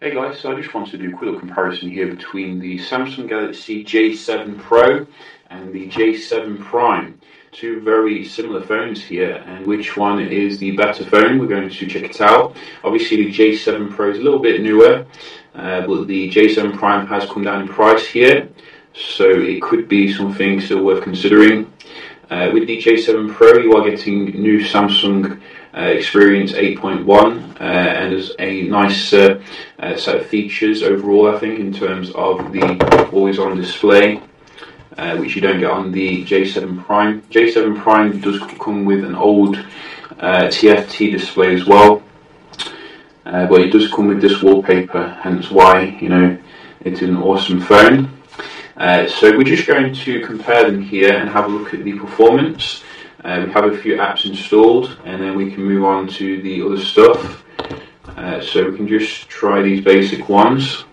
Hey guys, so I just wanted to do a quick little comparison here between the Samsung Galaxy J7 Pro and the J7 Prime. Two very similar phones here, and which one is the better phone? We're going to check it out. Obviously the J7 Pro is a little bit newer, but the J7 Prime has come down in price here, so it could be something still worth considering. With the J7 Pro, you are getting new Samsung Experience 8.1 and there's a nice set of features overall, I think, in terms of the always-on display, which you don't get on the J7 Prime. J7 Prime does come with an old TFT display as well, but it does come with this wallpaper, hence why, it's an awesome phone. So we're just going to compare them here and have a look at the performance. We have a few apps installed, and then we can move on to the other stuff. So we can just try these basic ones.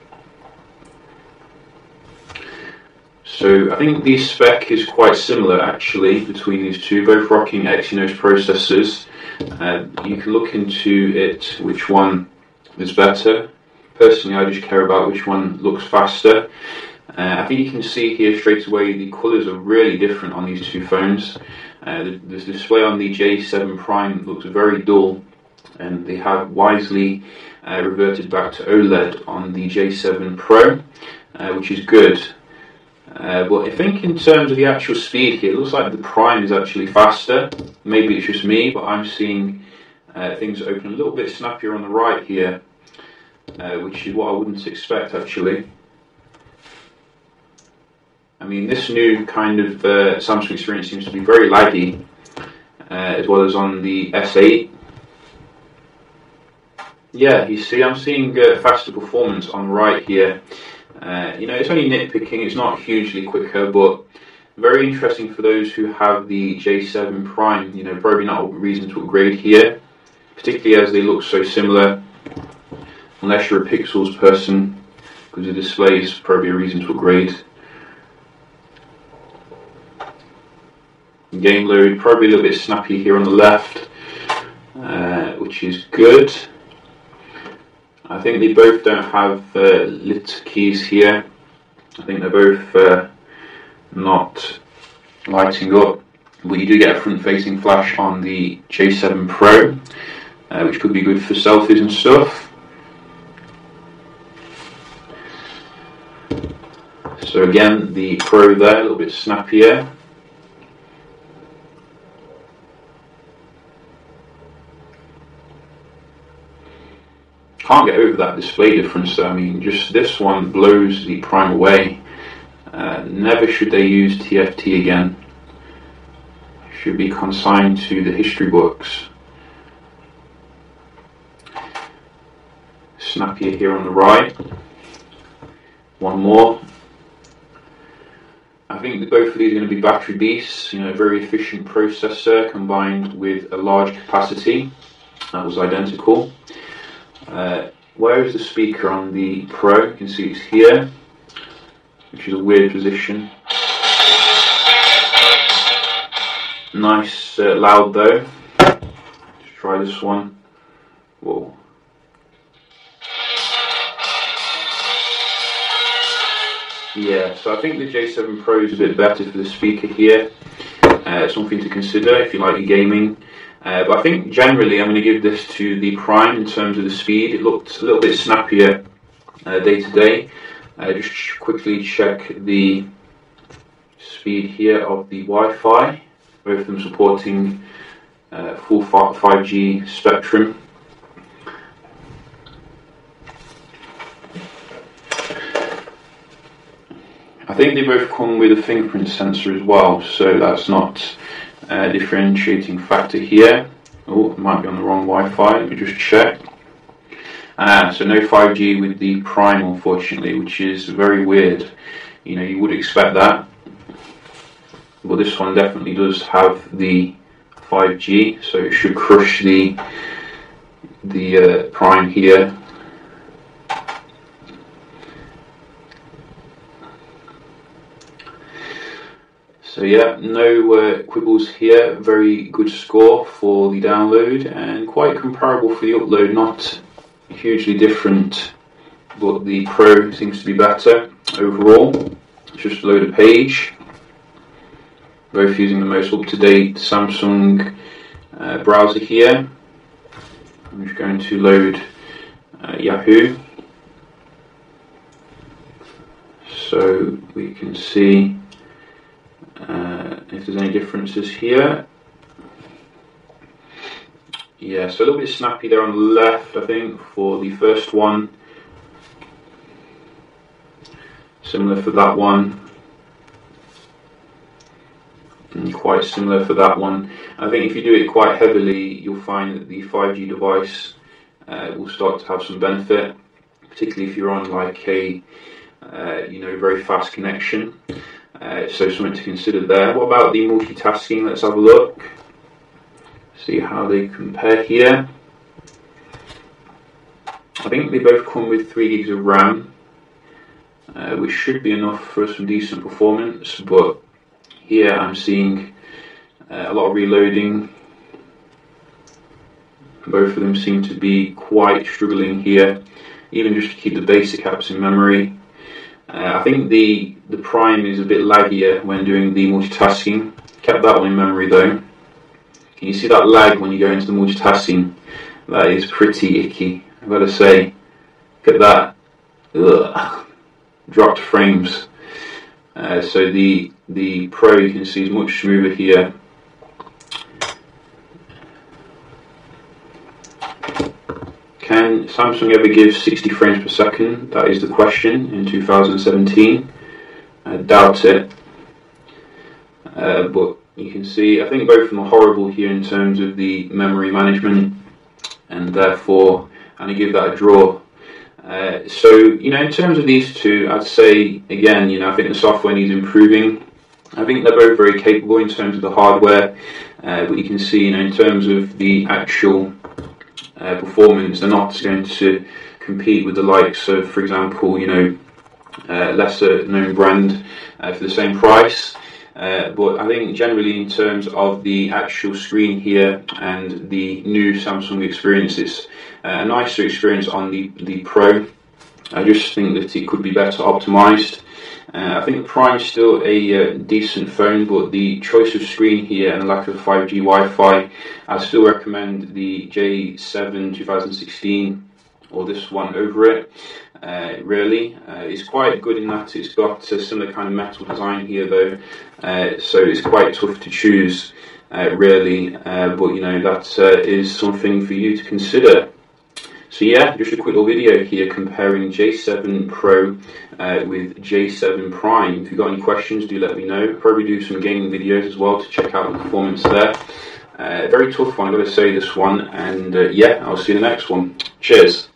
So I think the spec is quite similar actually between these two, both rocking Exynos processors. You can look into it, which one is better. Personally, I just care about which one looks faster. I think you can see here straight away the colours are really different on these two phones. The display on the J7 Prime looks very dull, and they have wisely reverted back to OLED on the J7 Pro, which is good. But I think in terms of the actual speed here, it looks like the Prime is actually faster. Maybe it's just me, but I'm seeing things open a little bit snappier on the right here, which is what I wouldn't expect actually. I mean, this new kind of Samsung Experience seems to be very laggy, as well as on the S8. Yeah, you see, I'm seeing faster performance on the right here. It's only nitpicking, it's not hugely quicker, but very interesting for those who have the J7 Prime. Probably not a reason to upgrade here, particularly as they look so similar, unless you're a Pixels person, because the display is probably a reason to upgrade. Game load probably a little bit snappy here on the left, which is good. I think they both don't have lit keys here. I think they're both not lighting up, but you do get a front-facing flash on the J7 Pro, which could be good for selfies and stuff. So again, the Pro there, a little bit snappier. Can't get over that display difference though. I mean, just this one blows the Prime away. Never should they use TFT again. Should be consigned to the history books. Snappier here on the right. One more. I think that both of these are going to be battery beasts. Very efficient processor combined with a large capacity. That was identical. Where is the speaker on the Pro? You can see it's here, which is a weird position. Nice, loud though. Let's try this one. Whoa. Yeah, so I think the J7 Pro is a bit better for the speaker here. Something to consider if you like your gaming. But I think generally I'm going to give this to the Prime in terms of the speed. It looked a little bit snappier day to day. Just quickly check the speed here of the Wi-Fi. Both of them supporting full 5G spectrum. I think they both come with a fingerprint sensor as well, so that's not a differentiating factor here. Oh, it might be on the wrong Wi-Fi, let me just check. So no 5G with the Prime, unfortunately, which is very weird. You would expect that, but this one definitely does have the 5G, so it should crush the Prime here. So yeah, no quibbles here. Very good score for the download and quite comparable for the upload. Not hugely different but the Pro seems to be better overall. Let's just load a page. Both using the most up-to-date Samsung browser here. I'm just going to load Yahoo, so we can see if there's any differences here. Yeah, so a little bit snappy there on the left, I think, for the first one. Similar for that one. And quite similar for that one. I think if you do it quite heavily, you'll find that the 5G device will start to have some benefit, particularly if you're on like a very fast connection. So something to consider there. What about the multitasking? Let's have a look. See how they compare here. I think they both come with 3 gigs of RAM, which should be enough for some decent performance, but here I'm seeing a lot of reloading. Both of them seem to be quite struggling here, even just to keep the basic apps in memory. I think the Prime is a bit laggier when doing the multitasking. Kept that one in memory though. Can you see that lag when you go into the multitasking? That is pretty icky, I've got to say. Look at that. Ugh. Dropped frames. So the Pro, you can see, is much smoother here. Can Samsung ever give 60 frames per second? That is the question in 2017. I doubt it. But you can see, I think both of them are horrible here in terms of the memory management, and therefore I'm going to give that a draw. So, in terms of these two, I'd say, again, I think the software needs improving. I think they're both very capable in terms of the hardware, but you can see, in terms of the actual performance, they're not going to compete with the likes of, for example, lesser known brand for the same price. But I think generally in terms of the actual screen here and the new Samsung experience, it's a nicer experience on the Pro. I just think that it could be better optimized. I think the Prime is still a decent phone, but the choice of screen here and the lack of 5G Wi-Fi, I still recommend the J7 2016 or this one over it. Really, it's quite good in that it's got a similar kind of metal design here though, so it's quite tough to choose really, but that is something for you to consider. So yeah, just a quick little video here comparing J7 Pro with J7 Prime. If you've got any questions, do let me know. Probably do some gaming videos as well to check out the performance there. Very tough one, I've got to say, this one, and yeah, I'll see you in the next one. Cheers.